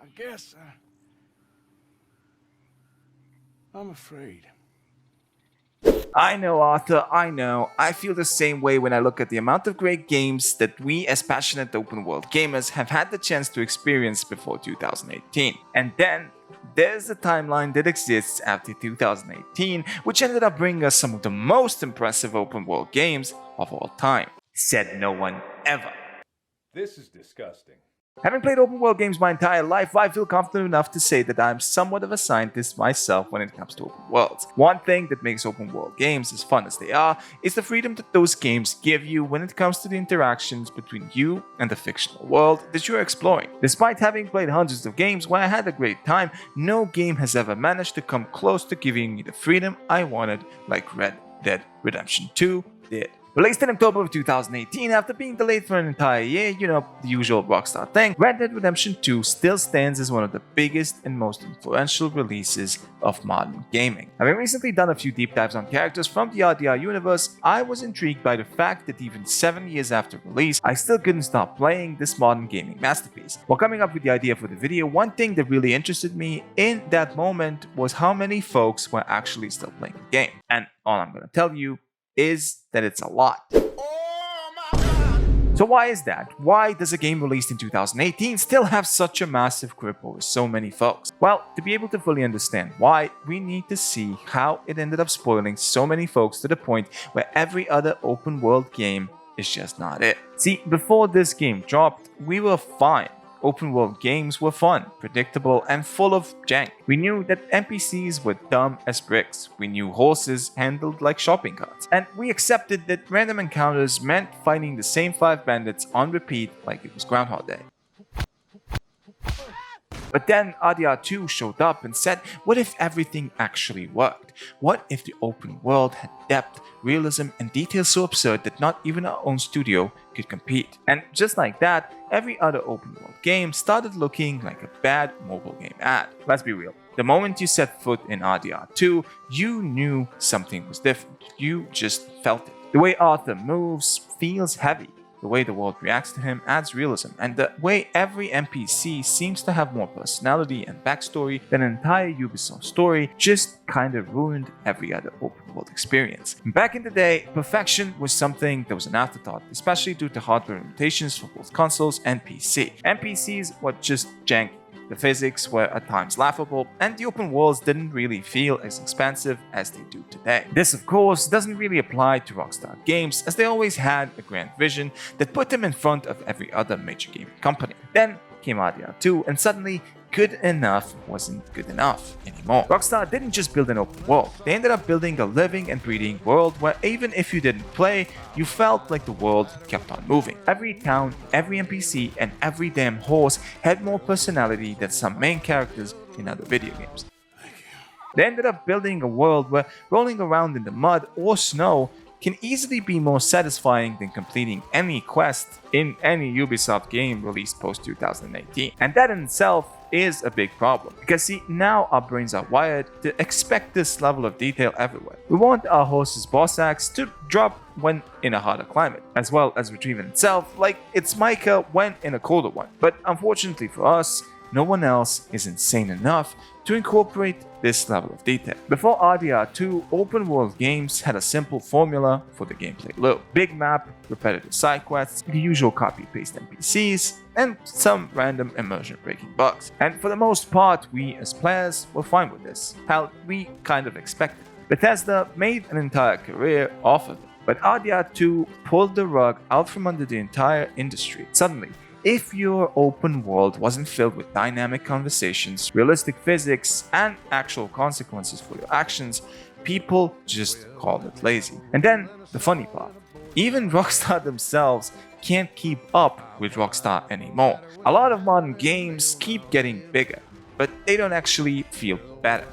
I guess I'm afraid. I know, Arthur, I know. I feel the same way when I look at the amount of great games that we, as passionate open world gamers, have had the chance to experience before 2018. And then there's the timeline that exists after 2018, which ended up bringing us some of the most impressive open world games of all time. Said no one ever. This is disgusting. Having played open world games my entire life, I feel confident enough to say that I'm somewhat of a scientist myself when it comes to open worlds. One thing that makes open world games as fun as they are is the freedom that those games give you when it comes to the interactions between you and the fictional world that you're exploring. Despite having played hundreds of games where I had a great time, no game has ever managed to come close to giving me the freedom I wanted like Red Dead Redemption 2 did. Released in October of 2018 after being delayed for an entire year, you know, the usual Rockstar thing, Red Dead Redemption 2 still stands as one of the biggest and most influential releases of modern gaming. Having recently done a few deep dives on characters from the RDR universe, I was intrigued by the fact that even 7 years after release, I still couldn't stop playing this modern gaming masterpiece. While coming up with the idea for the video, one thing that really interested me in that moment was how many folks were actually still playing the game. And all I'm gonna tell you is that it's a lot. So why is that? Why does a game released in 2018 still have such a massive grip over so many folks? Well, to be able to fully understand why, we need to see how it ended up spoiling so many folks to the point where every other open world game is just not it. See, before this game dropped, we were fine. Open world games were fun, predictable, and full of jank. We knew that NPCs were dumb as bricks. We knew horses handled like shopping carts. And we accepted that random encounters meant fighting the same 5 bandits on repeat like it was Groundhog Day. But then RDR2 showed up and said, what if everything actually worked? What if the open world had depth, realism, and detail so absurd that not even our own studio could compete? And just like that, every other open world game started looking like a bad mobile game ad. Let's be real. The moment you set foot in RDR2, you knew something was different. You just felt it. The way Arthur moves feels heavy. The way the world reacts to him adds realism, and the way every NPC seems to have more personality and backstory than an entire Ubisoft story just kinda ruined every other open world experience. Back in the day, perfection was something that was an afterthought, especially due to hardware limitations for both consoles and PC. NPCs were just janky. The physics were at times laughable, and the open worlds didn't really feel as expansive as they do today. This, of course, doesn't really apply to Rockstar Games, as they always had a grand vision that put them in front of every other major gaming company. Then came RDR2, and suddenly, good enough wasn't good enough anymore. Rockstar didn't just build an open world, they ended up building a living and breathing world where even if you didn't play, you felt like the world kept on moving. Every town, every NPC, and every damn horse had more personality than some main characters in other video games. They ended up building a world where rolling around in the mud or snow can easily be more satisfying than completing any quest in any Ubisoft game released post 2018. And that in itself is a big problem, because see, now our brains are wired to expect this level of detail everywhere. We want our horse's boss axe to drop when in a hotter climate, as well as retrieving itself like it's Micah when in a colder one. But unfortunately for us, no one else is insane enough to incorporate this level of detail. Before RDR2, open world games had a simple formula for the gameplay loop. Big map, repetitive side quests, the usual copy-paste NPCs, and some random immersion-breaking bugs. And for the most part, we as players were fine with this. Hell, we kind of expected. Bethesda made an entire career off of it. But RDR2 pulled the rug out from under the entire industry. Suddenly, if your open world wasn't filled with dynamic conversations, realistic physics, and actual consequences for your actions, people just called it lazy. And then, the funny part, even Rockstar themselves can't keep up with Rockstar anymore. A lot of modern games keep getting bigger, but they don't actually feel better.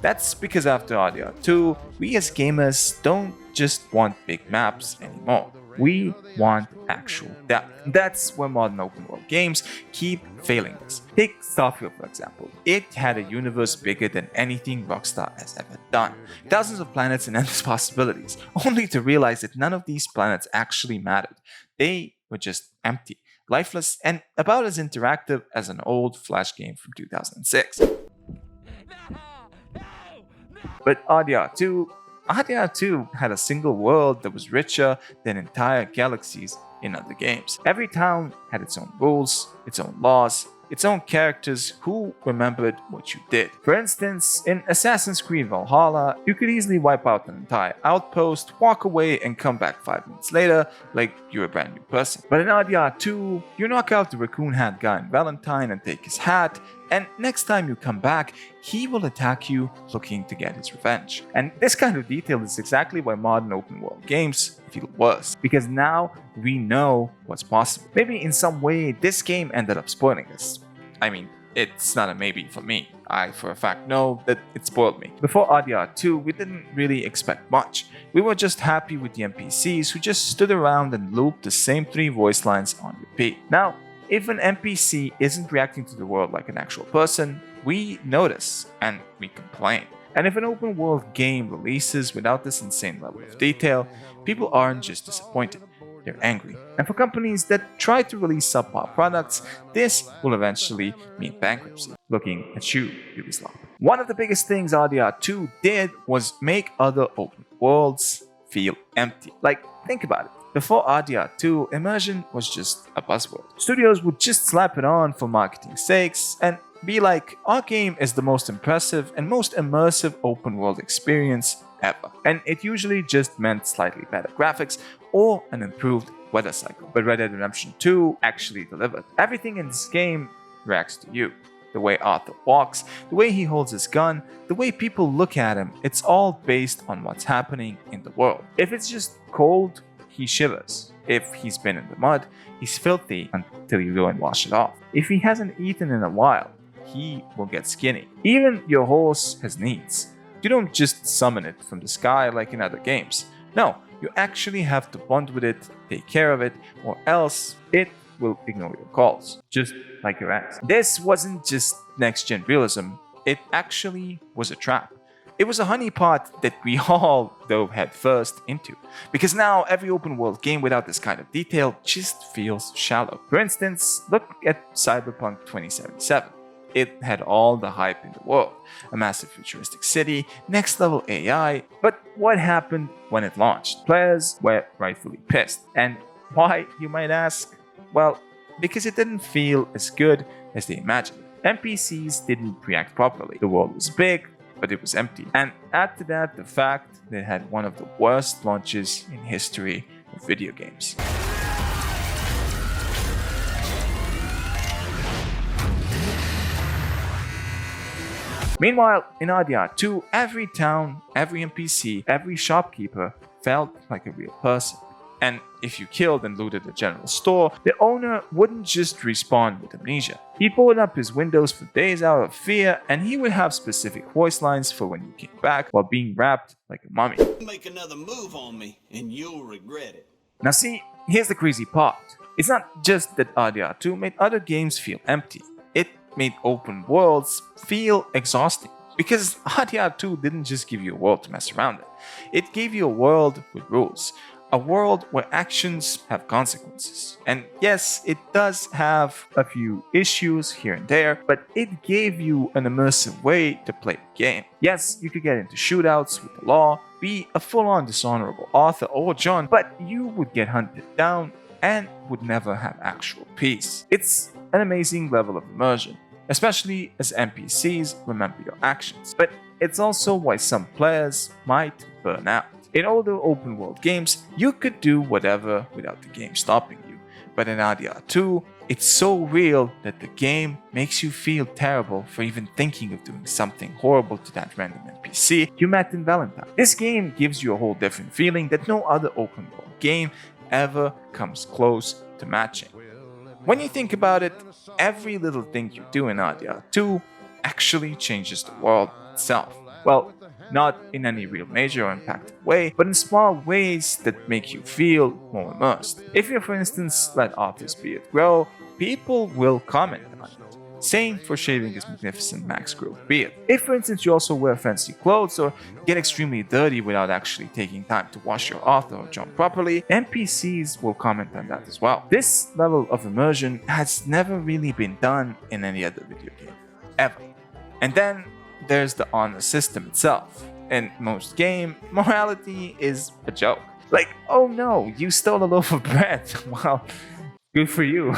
That's because after RDR2, we as gamers don't just want big maps anymore. We want actual depth. That's where modern open world games keep failing us. Take Starfield for example. It had a universe bigger than anything Rockstar has ever done. Thousands of planets and endless possibilities, only to realize that none of these planets actually mattered. They were just empty. lifeless, and about as interactive as an old Flash game from 2006. But RDR 2 had a single world that was richer than entire galaxies in other games. Every town had its own rules, its own laws, its own characters who remembered what you did. For instance, in Assassin's Creed Valhalla, you could easily wipe out an entire outpost, walk away, and come back 5 minutes later like you're a brand new person. But in RDR 2, you knock out the raccoon hat guy in Valentine and take his hat, and next time you come back, he will attack you looking to get his revenge. And this kind of detail is exactly why modern open world games feel worse, because now we know what's possible. Maybe in some way this game ended up spoiling us. I mean, it's not a maybe for me. I for a fact know that it spoiled me. Before RDR 2, we didn't really expect much. We were just happy with the NPCs who just stood around and looped the same 3 voice lines on repeat. Now, if an NPC isn't reacting to the world like an actual person, we notice and we complain. And if an open world game releases without this insane level of detail, people aren't just disappointed, they're angry. And for companies that try to release subpar products, this will eventually mean bankruptcy. Looking at you, Ubisoft. One of the biggest things RDR 2 did was make other open worlds feel empty. Like, think about it. Before RDR 2, immersion was just a buzzword. Studios would just slap it on for marketing sakes and be like, our game is the most impressive and most immersive open world experience ever. And it usually just meant slightly better graphics or an improved weather cycle. But Red Dead Redemption 2 actually delivered. Everything in this game reacts to you. The way Arthur walks, the way he holds his gun, the way people look at him, it's all based on what's happening in the world. If it's just cold, he shivers. If he's been in the mud, he's filthy until you go and wash it off. If he hasn't eaten in a while, he will get skinny. Even your horse has needs. You don't just summon it from the sky like in other games. No, you actually have to bond with it, take care of it, or else it will ignore your calls, just like your ex. This wasn't just next-gen realism, it actually was a trap. It was a honeypot that we all dove headfirst into, because now every open world game without this kind of detail just feels shallow. For instance, look at Cyberpunk 2077. It had all the hype in the world, a massive futuristic city, next level AI, but what happened when it launched? Players were rightfully pissed. And why, you might ask? Well, because it didn't feel as good as they imagined. NPCs didn't react properly. The world was big, but it was empty. And add to that the fact that it had one of the worst launches in history of video games. Meanwhile, in RDR 2, every town, every NPC, every shopkeeper felt like a real person. And if you killed and looted a general store, the owner wouldn't just respawn with amnesia. He'd board up his windows for days out of fear, and he would have specific voice lines for when you came back while being wrapped like a mummy. Make another move on me, and you'll regret it. Now see, here's the crazy part. It's not just that RDR 2 made other games feel empty. It made open worlds feel exhausting. Because RDR 2 didn't just give you a world to mess around in. It gave you a world with rules. A world where actions have consequences. And yes, it does have a few issues here and there, but it gave you an immersive way to play the game. Yes, you could get into shootouts with the law, be a full-on dishonorable Arthur or John, but you would get hunted down and would never have actual peace. It's an amazing level of immersion, especially as NPCs remember your actions. But it's also why some players might burn out. In older open world games, you could do whatever without the game stopping you. But in RDR 2, it's so real that the game makes you feel terrible for even thinking of doing something horrible to that random NPC you met in Valentine. This game gives you a whole different feeling that no other open world game ever comes close to matching. When you think about it, every little thing you do in RDR 2 actually changes the world itself. Well, not in any real major or impactful way, but in small ways that make you feel more immersed. If you, for instance, let Arthur's beard grow, people will comment on it. Same for shaving his magnificent max growth beard. If for instance you also wear fancy clothes or get extremely dirty without actually taking time to wash your Arthur or jump properly, NPCs will comment on that as well. This level of immersion has never really been done in any other video game, ever. And then there's the honor system itself. In most game, morality is a joke. Like, oh no, you stole a loaf of bread. Well, good for you.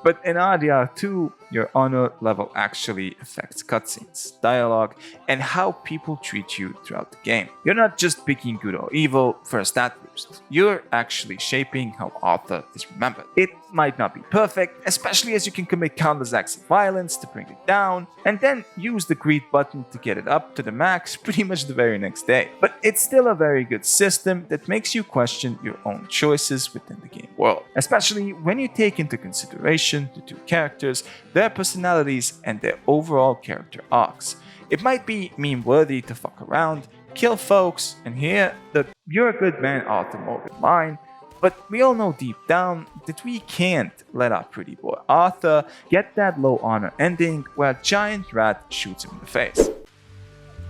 But in RDR2, your honor level actually affects cutscenes, dialogue, and how people treat you throughout the game. You're not just picking good or evil for a stat boost, you're actually shaping how Arthur is remembered. It might not be perfect, especially as you can commit countless acts of violence to bring it down, and then use the greed button to get it up to the max pretty much the very next day. But it's still a very good system that makes you question your own choices within the game world, especially when you take into consideration the two characters, their personalities, and their overall character arcs. It might be meme-worthy to fuck around, kill folks, and hear the "you're a good man" Arthur Morgan line, but we all know deep down that we can't let our pretty boy Arthur get that low honor ending where a giant rat shoots him in the face.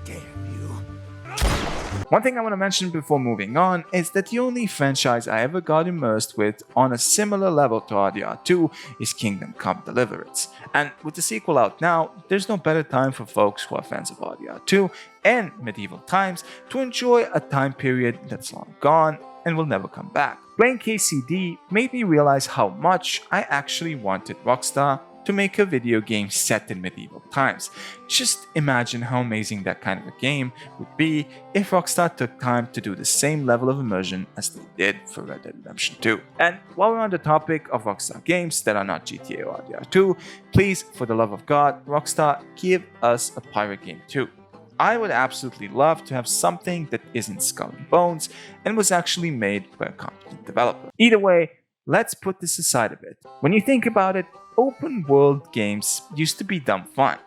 Damn you. One thing I want to mention before moving on is that the only franchise I ever got immersed with on a similar level to RDR2 is Kingdom Come Deliverance. And with the sequel out now, there's no better time for folks who are fans of RDR2 and medieval times to enjoy a time period that's long gone and will never come back. Playing KCD made me realize how much I actually wanted Rockstar to make a video game set in medieval times. Just imagine how amazing that kind of a game would be if Rockstar took time to do the same level of immersion as they did for Red Dead Redemption 2. And while we're on the topic of Rockstar games that are not GTA or RDR2, please, for the love of God, Rockstar, give us a pirate game too. I would absolutely love to have something that isn't Skull and Bones and was actually made by a competent developer. Either way, let's put this aside a bit. When you think about it, open world games used to be dumb fun.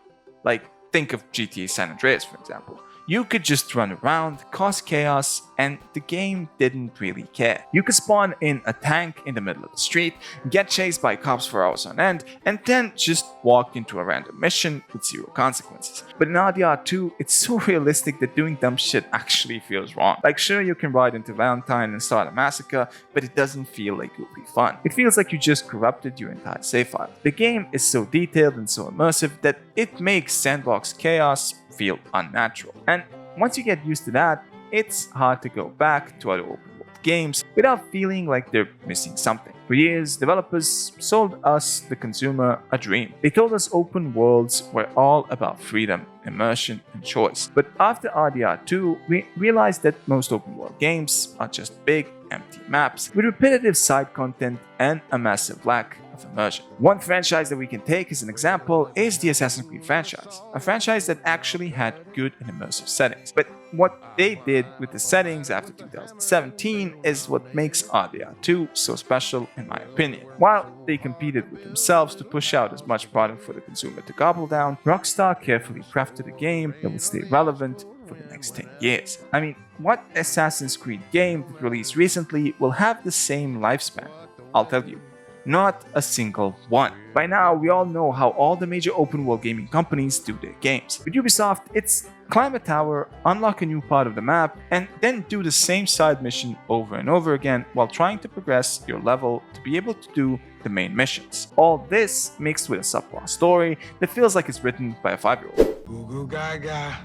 Like, think of GTA San Andreas, for example. You could just run around, cause chaos, and the game didn't really care. You could spawn in a tank in the middle of the street, get chased by cops for hours on end, and then just walk into a random mission with zero consequences. But in RDR2, it's so realistic that doing dumb shit actually feels wrong. Like, sure, you can ride into Valentine and start a massacre, but it doesn't feel like it would be fun. It feels like you just corrupted your entire save file. The game is so detailed and so immersive that it makes sandbox chaos feel unnatural. And once you get used to that, it's hard to go back to other open world games without feeling like they're missing something. For years, developers sold us, the consumer, a dream. They told us open worlds were all about freedom, immersion, and choice. But after RDR2, we realized that most open world games are just big, empty maps with repetitive side content and a massive lack of immersion. One franchise that we can take as an example is the Assassin's Creed franchise, a franchise that actually had good and immersive settings. But what they did with the settings after 2017 is what makes RDR2 so special in my opinion. While they competed with themselves to push out as much product for the consumer to gobble down, Rockstar carefully crafted a game that will stay relevant for the next 10 years. I mean, what Assassin's Creed game that released recently will have the same lifespan? I'll tell you. Not a single one. By now, we all know how all the major open world gaming companies do their games. With Ubisoft, it's climb a tower, unlock a new part of the map, and then do the same side mission over and over again while trying to progress your level to be able to do the main missions. All this mixed with a subplot story that feels like it's written by a 5-year-old. Goo goo gaga.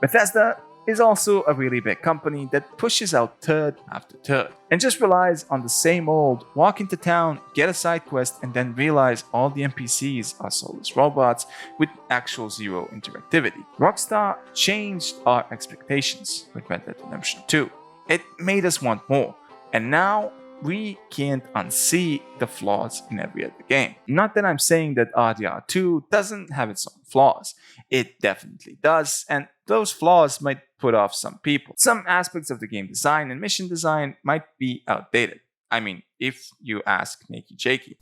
Bethesda is also a really big company that pushes out turd after turd and just relies on the same old walk into town, get a side quest, and then realize all the NPCs are soulless robots with actual zero interactivity. Rockstar changed our expectations with Red Dead Redemption 2. It made us want more, and now we can't unsee the flaws in every other game. Not that I'm saying that RDR2 doesn't have its own flaws. It definitely does, and those flaws might put off some people. Some aspects of the game design and mission design might be outdated. I mean, if you ask Nakey Jakey.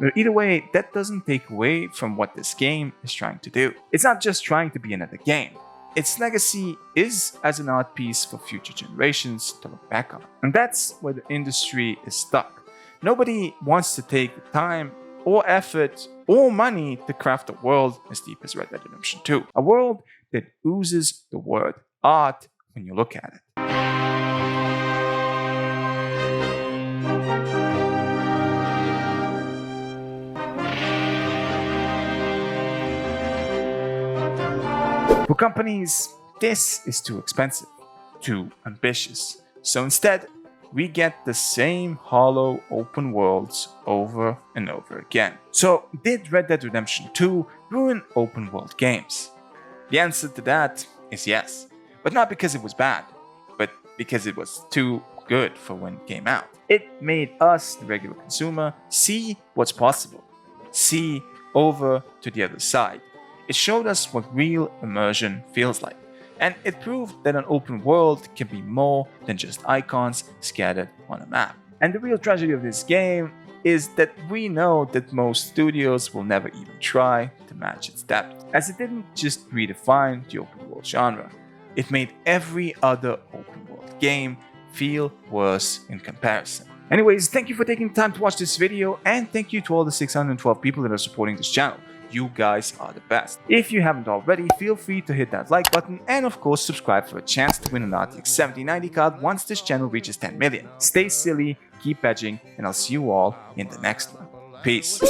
But either way, that doesn't take away from what this game is trying to do. It's not just trying to be another game. Its legacy is as an art piece for future generations to look back on. And that's where the industry is stuck. Nobody wants to take the time or effort or money to craft a world as deep as Red Dead Redemption 2. A world that oozes the word art when you look at it. For companies, this is too expensive, too ambitious. So instead, we get the same hollow open worlds over and over again. So did Red Dead Redemption 2 ruin open world games? The answer to that is yes, but not because it was bad, but because it was too good for when it came out. It made us, the regular consumer, see what's possible, see over to the other side. It showed us what real immersion feels like. And it proved that an open world can be more than just icons scattered on a map. And the real tragedy of this game is that we know that most studios will never even try to match its depth, as it didn't just redefine the open world genre, it made every other open world game feel worse in comparison. Anyways, thank you for taking the time to watch this video, and thank you to all the 612 people that are supporting this channel. You guys are the best. If you haven't already, feel free to hit that like button and of course subscribe for a chance to win an RTX 7090 card once this channel reaches 10 million. Stay silly, keep edging, and I'll see you all in the next one. Peace.